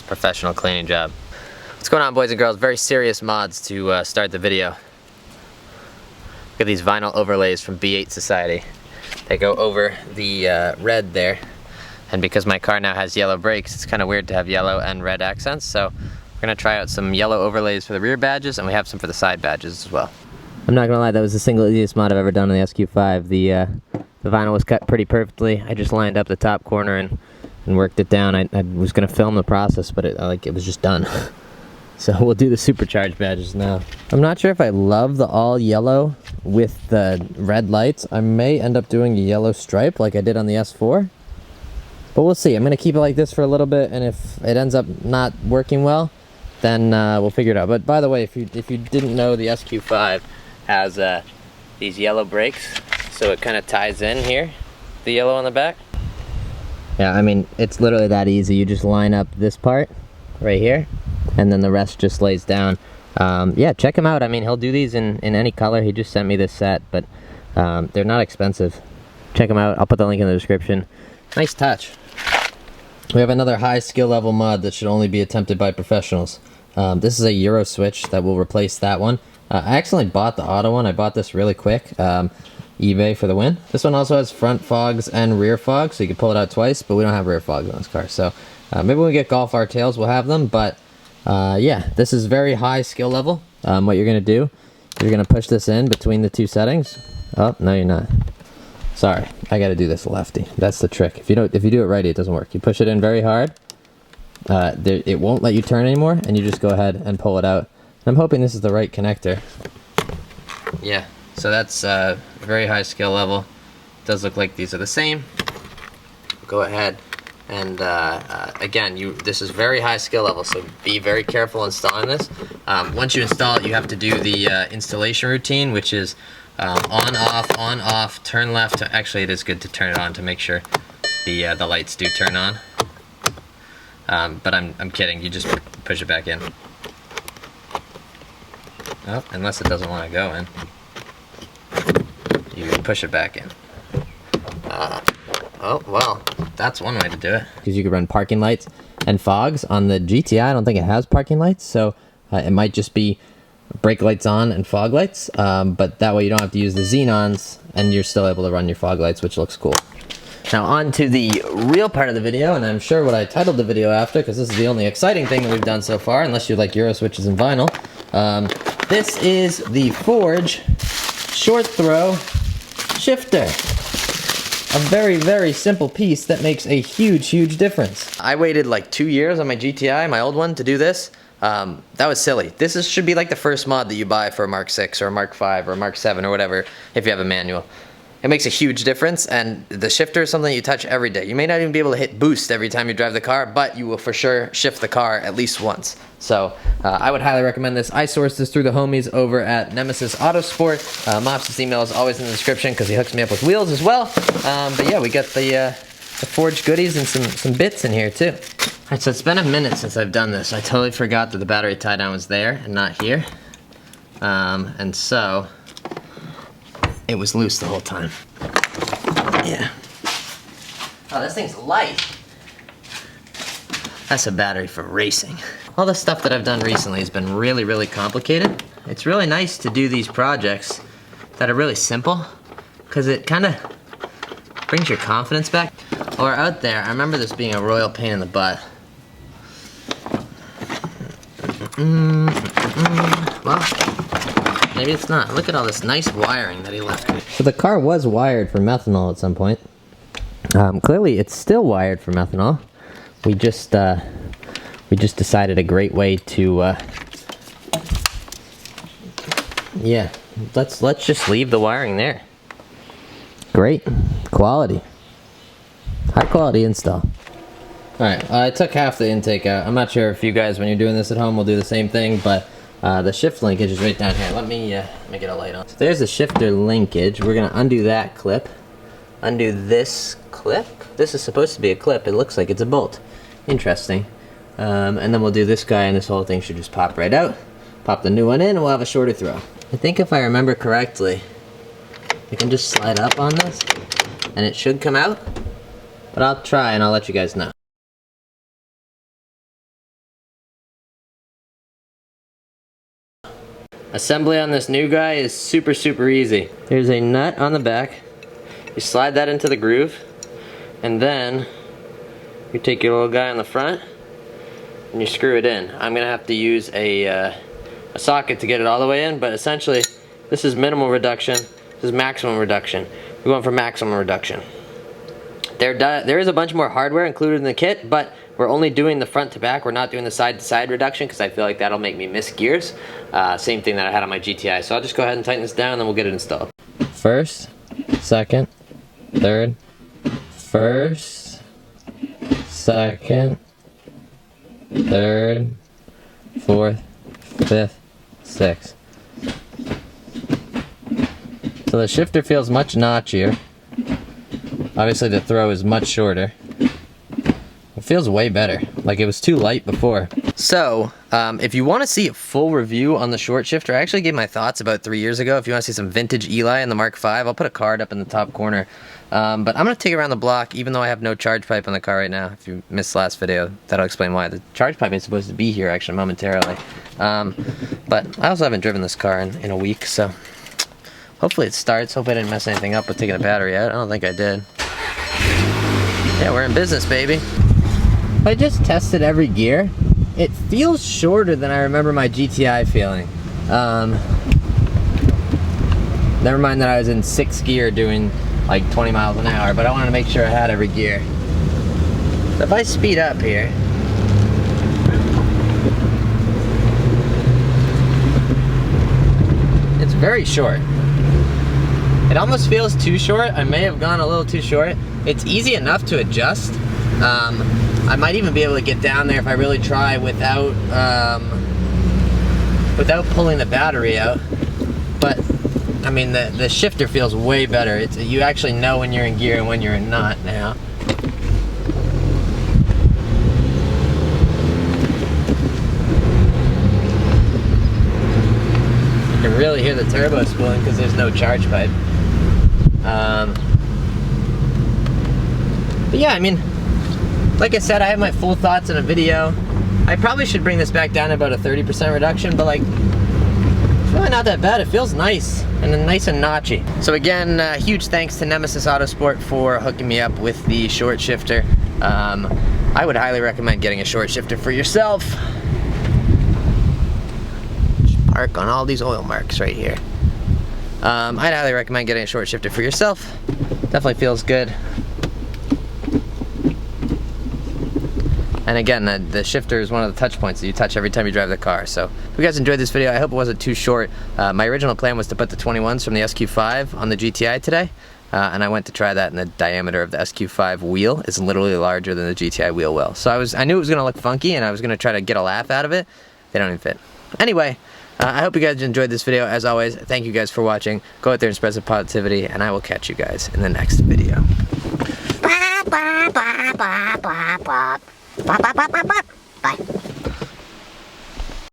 professional cleaning job. What's going on, boys and girls? Very serious mods to start the video. Look at these vinyl overlays from B8 Society. They go over the red there, and because my car now has yellow brakes, it's kind of weird to have yellow and red accents, so we're gonna try out some yellow overlays for the rear badges, and we have some for the side badges as well. I'm not gonna lie, that was the single easiest mod I've ever done on the SQ5. The vinyl was cut pretty perfectly. I just lined up the top corner and worked it down. I was gonna film the process, but it was just done. So we'll do the supercharged badges now. I'm not sure if I love the all yellow with the red lights. I may end up doing a yellow stripe like I did on the S4. But we'll see. I'm gonna keep it like this for a little bit, and if it ends up not working well, then we'll figure it out. But by the way, if you didn't know, the SQ5 has these yellow brakes, so it kind of ties in here, the yellow on the back. Yeah, I mean, it's literally that easy. You just line up this part right here, and then the rest just lays down. Yeah, check him out. I mean, he'll do these in any color. He just sent me this set, but they're not expensive. Check him out. I'll put the link in the description. Nice touch. We have another high skill level mod that should only be attempted by professionals. This is a Euro switch that will replace that one. I accidentally bought the auto one. I bought this really quick. eBay for the win. This one also has front fogs and rear fogs, so you can pull it out twice, but we don't have rear fogs on this car. So maybe when we get Golf R tails, we'll have them, but yeah, this is very high skill level. What you're gonna do, you're gonna push this in between the two settings. Oh, no you're not. Sorry, I gotta do this lefty. That's the trick. If you do it righty, it doesn't work. You push it in very hard, it won't let you turn anymore, and you just go ahead and pull it out. I'm hoping this is the right connector. Yeah, so that's very high skill level. It does look like these are the same. Go ahead and again, this is very high skill level, so be very careful installing this. Once you install it, you have to do the installation routine, which is on off, turn left. Actually, it is good to turn it on to make sure the lights do turn on. But I'm kidding. You just push it back in. Oh, unless it doesn't want to go in, you push it back in. Oh well, that's one way to do it. Because you could run parking lights and fogs on the GTI. I don't think it has parking lights, so it might just be brake lights on and fog lights, but that way you don't have to use the xenons, and you're still able to run your fog lights, which looks cool. Now on to the real part of the video, and I'm sure what I titled the video after, because this is the only exciting thing that we've done so far, unless you like Euro switches and vinyl. This is the Forge short throw shifter. A very, very simple piece that makes a huge, huge difference. I waited like 2 years on my GTI, my old one, to do this. That was silly. This should be like the first mod that you buy for a Mark 6 or a Mark 5 or a Mark 7 or whatever, if you have a manual. It makes a huge difference, and the shifter is something you touch every day. You may not even be able to hit boost every time you drive the car, but you will for sure shift the car at least once. So I would highly recommend this. I sourced this through the homies over at Nemesis Autosport. Mops' email is always in the description because he hooks me up with wheels as well. But yeah, we got the Forge goodies and some bits in here too. Alright, so it's been a minute since I've done this. I totally forgot that the battery tie down was there and not here. And so it was loose the whole time. Yeah. Oh, this thing's light. That's a battery for racing. All the stuff that I've done recently has been really, really complicated. It's really nice to do these projects that are really simple, because it kind of brings your confidence back. Or out there, I remember this being a royal pain in the butt. Well, maybe it's not. Look at all this nice wiring that he left me. So the car was wired for methanol at some point. Clearly it's still wired for methanol. We just decided a great way to yeah, let's just leave the wiring there. Great quality, high quality install. Alright, I took half the intake out. I'm not sure if you guys, when you're doing this at home, will do the same thing, but the shift linkage is right down here. Let me get a light on. So there's the shifter linkage. We're gonna undo that clip. Undo this clip. This is supposed to be a clip. It looks like it's a bolt. Interesting. And then we'll do this guy, and this whole thing should just pop right out. Pop the new one in, and we'll have a shorter throw. I think if I remember correctly, we can just slide up on this, and it should come out. But I'll try, and I'll let you guys know. Assembly on this new guy is super easy. There's a nut on the back. You slide that into the groove, and then you take your little guy on the front and you screw it in. I'm gonna have to use a socket to get it all the way in, but essentially this is minimal reduction, this is maximum reduction. We're going for maximum reduction. There is a bunch more hardware included in the kit, but we're only doing the front to back. We're not doing the side to side reduction because I feel like that'll make me miss gears. Same thing that I had on my GTI. So I'll just go ahead and tighten this down and then we'll get it installed. First, second, third, first, second, third, fourth, fifth, sixth. So the shifter feels much notchier. Obviously the throw is much shorter. It feels way better. Like it was too light before. So, if you want to see a full review on the short shifter, I actually gave my thoughts about 3 years ago. If you want to see some vintage Eli in the Mark V, I'll put a card up in the top corner. But I'm going to take it around the block, even though I have no charge pipe on the car right now. If you missed the last video, that'll explain why. The charge pipe is supposed to be here actually momentarily. But I also haven't driven this car in a week, so hopefully it starts. Hope I didn't mess anything up with taking the battery out. I don't think I did. Yeah, we're in business, baby. I just tested every gear. It feels shorter than I remember my GTI feeling. Never mind that I was in 6th gear doing like 20 miles an hour, but I wanted to make sure I had every gear. So if I speed up here, it's very short. It almost feels too short. I may have gone a little too short. It's easy enough to adjust. I might even be able to get down there if I really try without pulling the battery out. But I mean, the shifter feels way better. You actually know when you're in gear and when you're not now. You can really hear the turbo spooling because there's no charge pipe. But yeah, I mean, like I said, I have my full thoughts in a video. I probably should bring this back down to about a 30% reduction, but like, it's really not that bad. It feels nice and nice and notchy. So again, huge thanks to Nemesis Autosport for hooking me up with the short shifter. I would highly recommend getting a short shifter for yourself. Just park on all these oil marks right here. I'd highly recommend getting a short shifter for yourself. Definitely feels good. And again, the shifter is one of the touch points that you touch every time you drive the car. So if you guys enjoyed this video, I hope it wasn't too short. My original plan was to put the 21s from the SQ5 on the GTI today. And I went to try that, and the diameter of the SQ5 wheel is literally larger than the GTI wheel well. So I knew it was going to look funky, and I was going to try to get a laugh out of it. They don't even fit. Anyway, I hope you guys enjoyed this video. As always, thank you guys for watching. Go out there and spread some positivity, and I will catch you guys in the next video. Bye.